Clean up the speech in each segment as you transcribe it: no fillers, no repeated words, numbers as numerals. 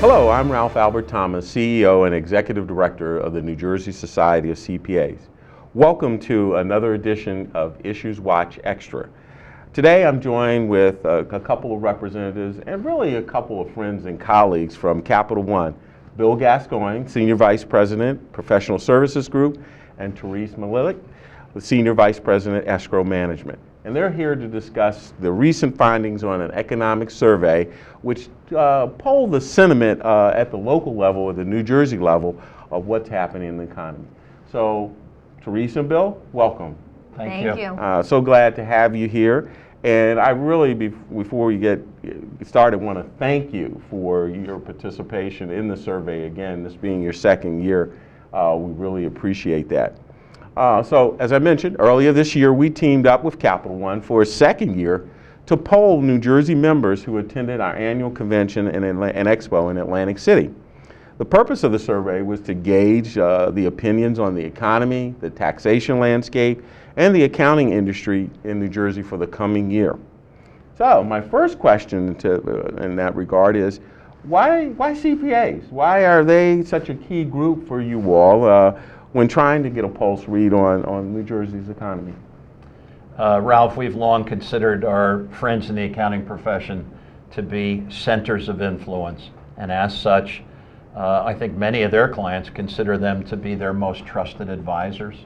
Hello, I'm Ralph Albert Thomas, CEO and Executive Director of the New Jersey Society of CPAs. Welcome to another edition of IssuesWatch Extra. Today I'm joined with a couple of representatives and really a couple of friends and colleagues from Capital One. Bill Gascoigne, Senior Vice President, Professional Services Group, and Therese Malilik, the Senior Vice President, Escrow Management. And they're here to discuss the recent findings on an economic survey which polled the sentiment at the local level, at the New Jersey level, of what's happening in the economy. So, Therese and Bill, welcome. Thank you. So glad to have you here. And I really, before we get started, want to thank you for your participation in the survey. Again, this being your second year, we really appreciate that. So, as I mentioned, earlier this year, we teamed up with Capital One for a second year to poll New Jersey members who attended our annual convention and expo in Atlantic City. The purpose of the survey was to gauge the opinions on the economy, the taxation landscape, and the accounting industry in New Jersey for the coming year. So, my first question in that regard is, why CPAs? Why are they such a key group for you all when trying to get a pulse read on New Jersey's economy? Ralph, we've long considered our friends in the accounting profession to be centers of influence, and as such, I think many of their clients consider them to be their most trusted advisors.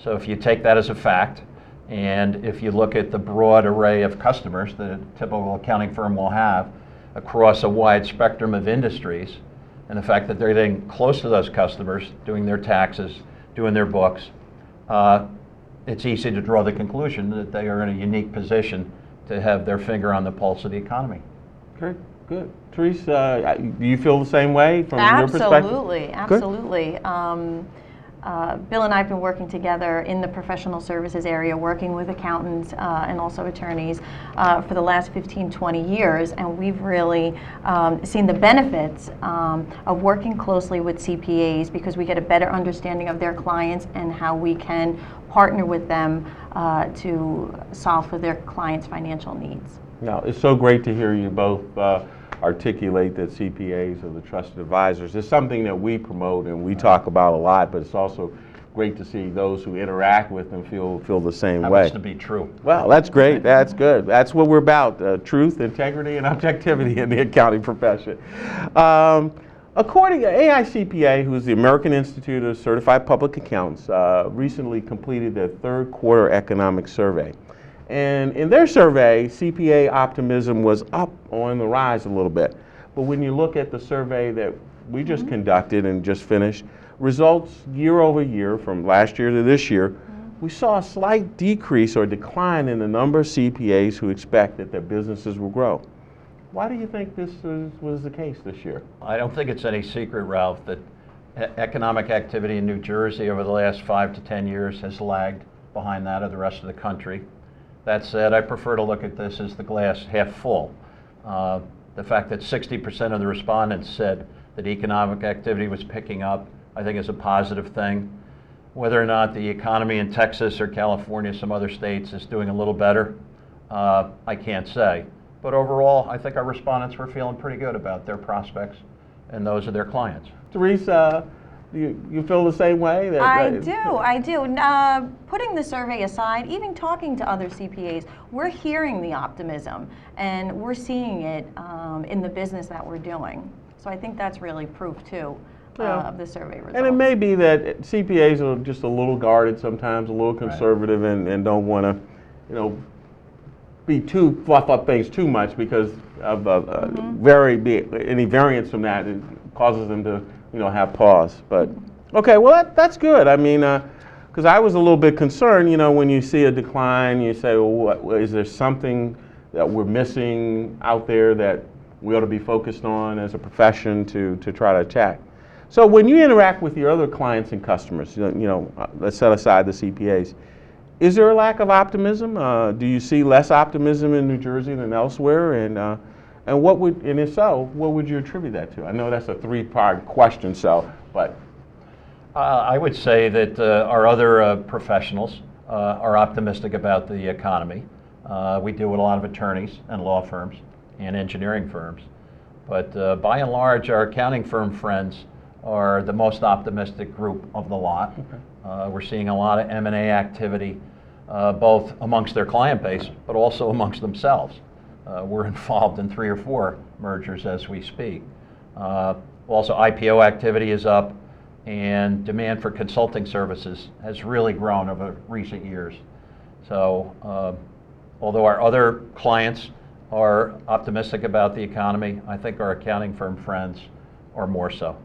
So if you take that as a fact, and if you look at the broad array of customers that a typical accounting firm will have across a wide spectrum of industries, and the fact that they're getting close to those customers, doing their taxes, doing their books, it's easy to draw the conclusion that they are in a unique position to have their finger on the pulse of the economy. Okay, good. Therese, do you feel the same way from your perspective? Absolutely. Bill and I have been working together in the professional services area, working with accountants and also attorneys for the last 15-20 years, and we've really seen the benefits of working closely with CPAs because we get a better understanding of their clients and how we can partner with them to solve for their clients' financial needs. Now, it's so great to hear you both articulate that CPAs are the trusted advisors. It's something that we promote and we talk about a lot, but it's also great to see those who interact with them feel the same way. Happens to be true. Well, that's great. That's good. That's what we're about, truth, integrity, and objectivity in the accounting profession. According to AICPA, who is the American Institute of Certified Public Accountants, recently completed their third quarter economic survey. And in their survey, CPA optimism was up on the rise a little bit. But when you look at the survey that we just conducted and just finished, results year over year from last year to this year, we saw a slight decrease or decline in the number of CPAs who expect that their businesses will grow. Why do you think this was the case this year? I don't think it's any secret, Ralph, that economic activity in New Jersey over the last 5 to 10 years has lagged behind that of the rest of the country. That said, I prefer to look at this as the glass half full. The fact that 60% of the respondents said that economic activity was picking up, I think is a positive thing. Whether or not the economy in Texas or California, some other states, is doing a little better, I can't say. But overall, I think our respondents were feeling pretty good about their prospects and those of their clients. Therese, you feel the same way? I do. Putting the survey aside, even talking to other CPAs, we're hearing the optimism and we're seeing it in the business that we're doing. So I think that's really proof too of the survey results. And it may be that CPAs are just a little guarded sometimes, a little conservative, right, and don't want to, fluff up things too much because of any variance from that. It causes them to have pause. But okay, well that's good. I mean, because I was a little bit concerned, when you see a decline, you say, well, is there something that we're missing out there that we ought to be focused on as a profession to try to attack? So when you interact with your other clients and customers, let's set aside the CPAs, is there a lack of optimism? Do you see less optimism in New Jersey than elsewhere? And if so, what would you attribute that to? I know that's a three-part question, but I would say that our other professionals are optimistic about the economy. We deal with a lot of attorneys and law firms and engineering firms. But by and large, our accounting firm friends are the most optimistic group of the lot. We're seeing a lot of M&A activity, both amongst their client base, but also amongst themselves. We're involved in 3 or 4 mergers as we speak. Also, IPO activity is up, and demand for consulting services has really grown over recent years. So, although our other clients are optimistic about the economy, I think our accounting firm friends are more so.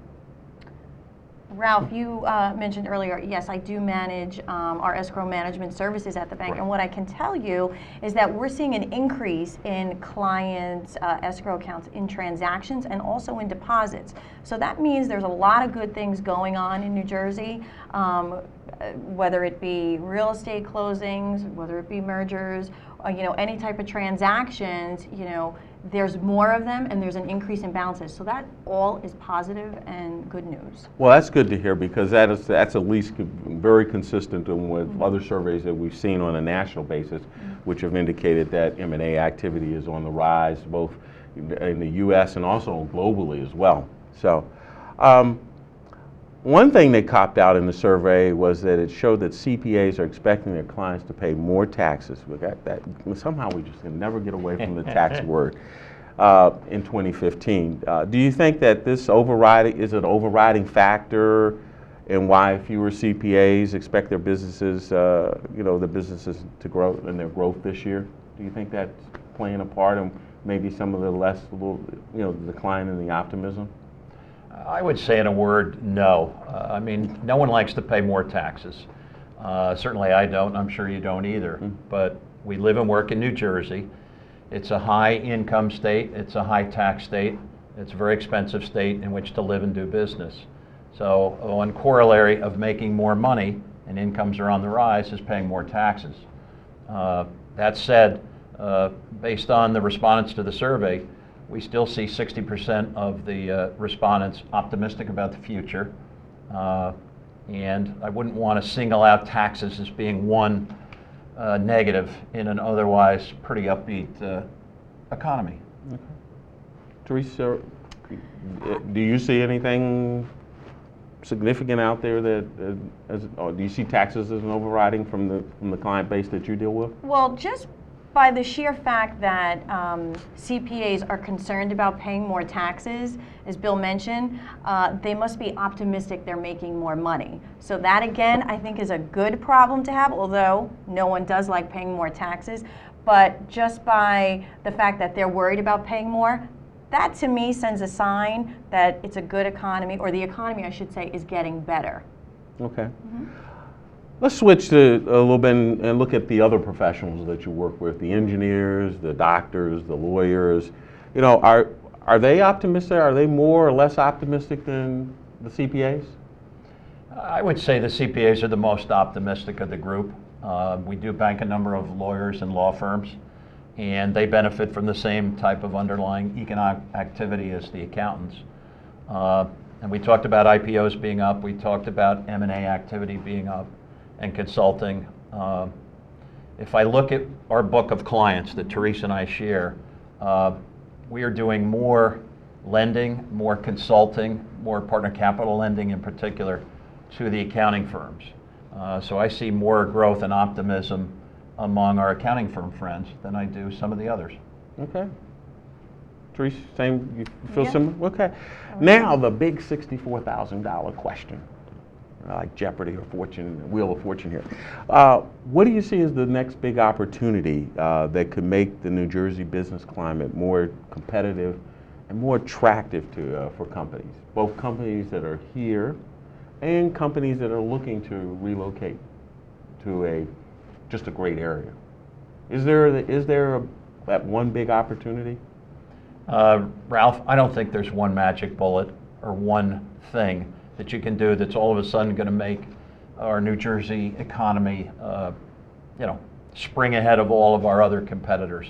Ralph, you mentioned earlier, yes, I do manage our escrow management services at the bank. Right. And what I can tell you is that we're seeing an increase in clients' escrow accounts in transactions and also in deposits. So that means there's a lot of good things going on in New Jersey, whether it be real estate closings, whether it be mergers, any type of transactions, there's more of them and there's an increase in balances. So that all is positive and good news. Well, that's good to hear, because that's at least very consistent with other surveys that we've seen on a national basis, which have indicated that M&A activity is on the rise, both in the U.S. and also globally as well. So, one thing that copped out in the survey was that it showed that CPAs are expecting their clients to pay more taxes. We got that. Somehow we just can never get away from the tax word in 2015. Do you think that this is an overriding factor in why fewer CPAs expect their businesses, the businesses to grow in their growth this year? Do you think that's playing a part in maybe some of the decline in the optimism? I would say in a word, no. I mean, no one likes to pay more taxes. Certainly I don't, I'm sure you don't either. But we live and work in New Jersey. It's a high income state, it's a high tax state, it's a very expensive state in which to live and do business. So one corollary of making more money and incomes are on the rise is paying more taxes. That said, based on the respondents to the survey, we still see 60% of the respondents optimistic about the future. And I wouldn't want to single out taxes as being one negative in an otherwise pretty upbeat economy. Okay. Teresa, do you see anything significant out there or do you see taxes as an overriding from the client base that you deal with? Well, just by the sheer fact that CPAs are concerned about paying more taxes, as Bill mentioned, they must be optimistic they're making more money. So that, again, I think is a good problem to have, although no one does like paying more taxes. But just by the fact that they're worried about paying more, that to me sends a sign that it's a good economy, or the economy, I should say, is getting better. Okay. Let's switch to a little bit and look at the other professionals that you work with, the engineers, the doctors, the lawyers. Are they optimistic? Are they more or less optimistic than the CPAs? I would say the CPAs are the most optimistic of the group. We do bank a number of lawyers and law firms, and they benefit from the same type of underlying economic activity as the accountants. And we talked about IPOs being up. We talked about M&A activity being up, and consulting. If I look at our book of clients that Teresa and I share, we are doing more lending, more consulting, more partner capital lending in particular to the accounting firms. So I see more growth and optimism among our accounting firm friends than I do some of the others. Okay. Teresa, same, you feel Yeah. similar? Okay. Now the big $64,000 question. Like Jeopardy or Fortune, Wheel of Fortune here. What do you see as the next big opportunity that could make the New Jersey business climate more competitive and more attractive for companies, both companies that are here and companies that are looking to relocate to just a great area? Is there that one big opportunity? Ralph, I don't think there's one magic bullet or one thing that you can do that's all of a sudden going to make our New Jersey economy, spring ahead of all of our other competitors.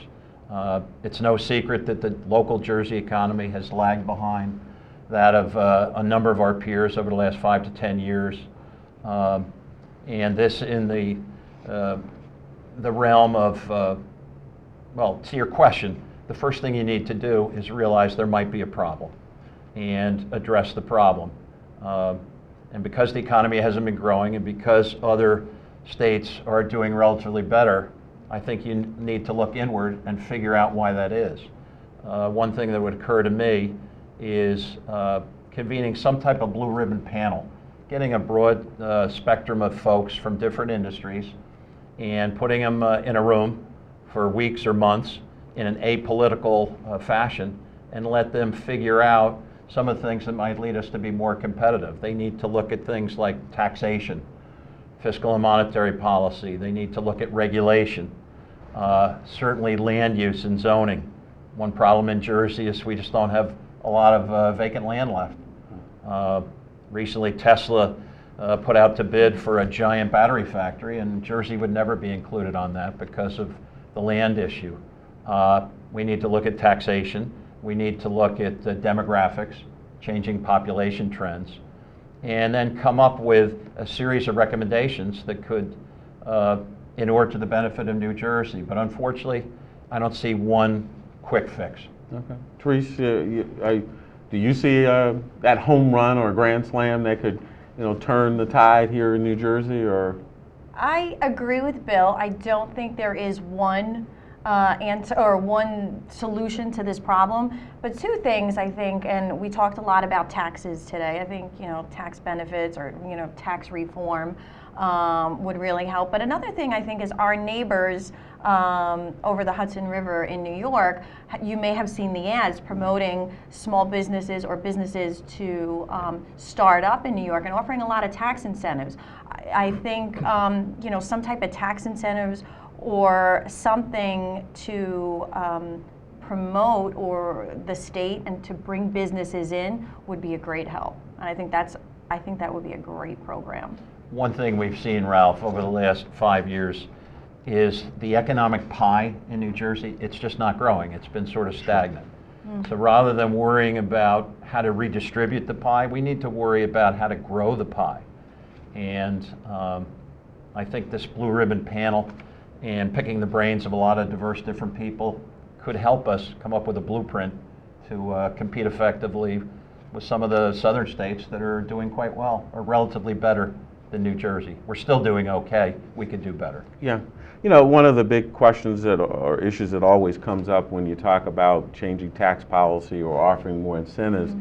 It's no secret that the local Jersey economy has lagged behind that of a number of our peers over the last 5 to 10 years. And this in the realm of, to your question, the first thing you need to do is realize there might be a problem and address the problem. And because the economy hasn't been growing and because other states are doing relatively better, I think you need to look inward and figure out why that is. One thing that would occur to me is convening some type of blue ribbon panel, getting a broad spectrum of folks from different industries and putting them in a room for weeks or months in an apolitical fashion and let them figure out some of the things that might lead us to be more competitive. They need to look at things like taxation, fiscal and monetary policy. They need to look at regulation, certainly land use and zoning. One problem in Jersey is we just don't have a lot of vacant land left. Recently, Tesla put out to bid for a giant battery factory, and Jersey would never be included on that because of the land issue. We need to look at taxation. We need to look at demographics, changing population trends, and then come up with a series of recommendations that could inure to the benefit of New Jersey. But unfortunately, I don't see one quick fix. Okay. Therese, do you see that home run or grand slam that could, turn the tide here in New Jersey? Or I agree with Bill. I don't think there is one answer or one solution to this problem, but two things I think, and we talked a lot about taxes today. I think tax benefits or tax reform would really help. But another thing I think is our neighbors over the Hudson River in New York. You may have seen the ads promoting small businesses or businesses to start up in New York and offering a lot of tax incentives. I think some type of tax incentives or something to promote or the state and to bring businesses in would be a great help. And I think that would be a great program. One thing we've seen, Ralph, over the last 5 years is the economic pie in New Jersey. It's just not growing. It's been sort of stagnant. So rather than worrying about how to redistribute the pie, we need to worry about how to grow the pie. And I think this blue ribbon panel and picking the brains of a lot of diverse different people could help us come up with a blueprint to compete effectively with some of the southern states that are doing quite well, or relatively better than New Jersey. We're still doing okay. We could do better. Yeah. One of the big questions or issues that always comes up when you talk about changing tax policy or offering more incentives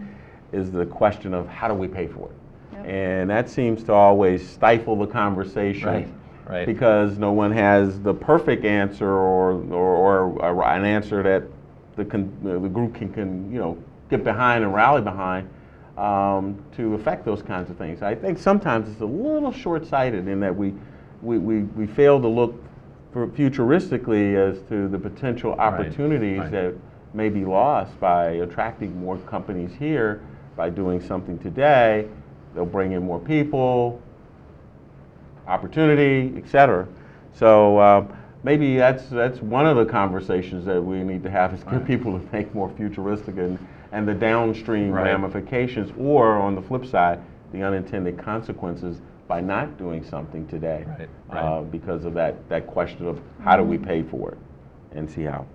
is the question of how do we pay for it? Yep. And that seems to always stifle the conversation. Right. Because no one has the perfect answer or an answer that the group can get behind and rally behind to affect those kinds of things. I think sometimes it's a little short-sighted in that we fail to look futuristically as to the potential opportunities that may be lost by attracting more companies here by doing something today. They'll bring in more people, opportunity, etc. So maybe that's one of the conversations that we need to have is get people to think more futuristic and the downstream ramifications, or on the flip side, the unintended consequences by not doing something today because of that question of how do we pay for it and see how.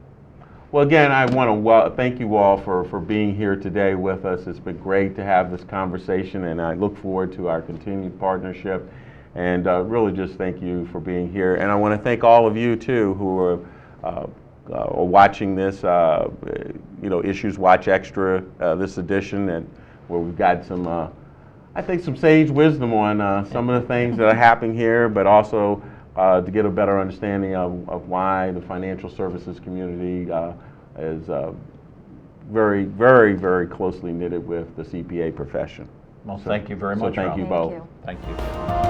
Well, again, I want to thank you all for being here today with us. It's been great to have this conversation, and I look forward to our continued partnership. And really just thank you for being here. And I want to thank all of you, too, who are watching this, Issues Watch Extra, this edition, and where we've got some, I think, some sage wisdom on some of the things that are happening here, but also to get a better understanding of why the financial services community is very, very, very closely knitted with the CPA profession. Well, thank you very much, So thank you both. Thank you.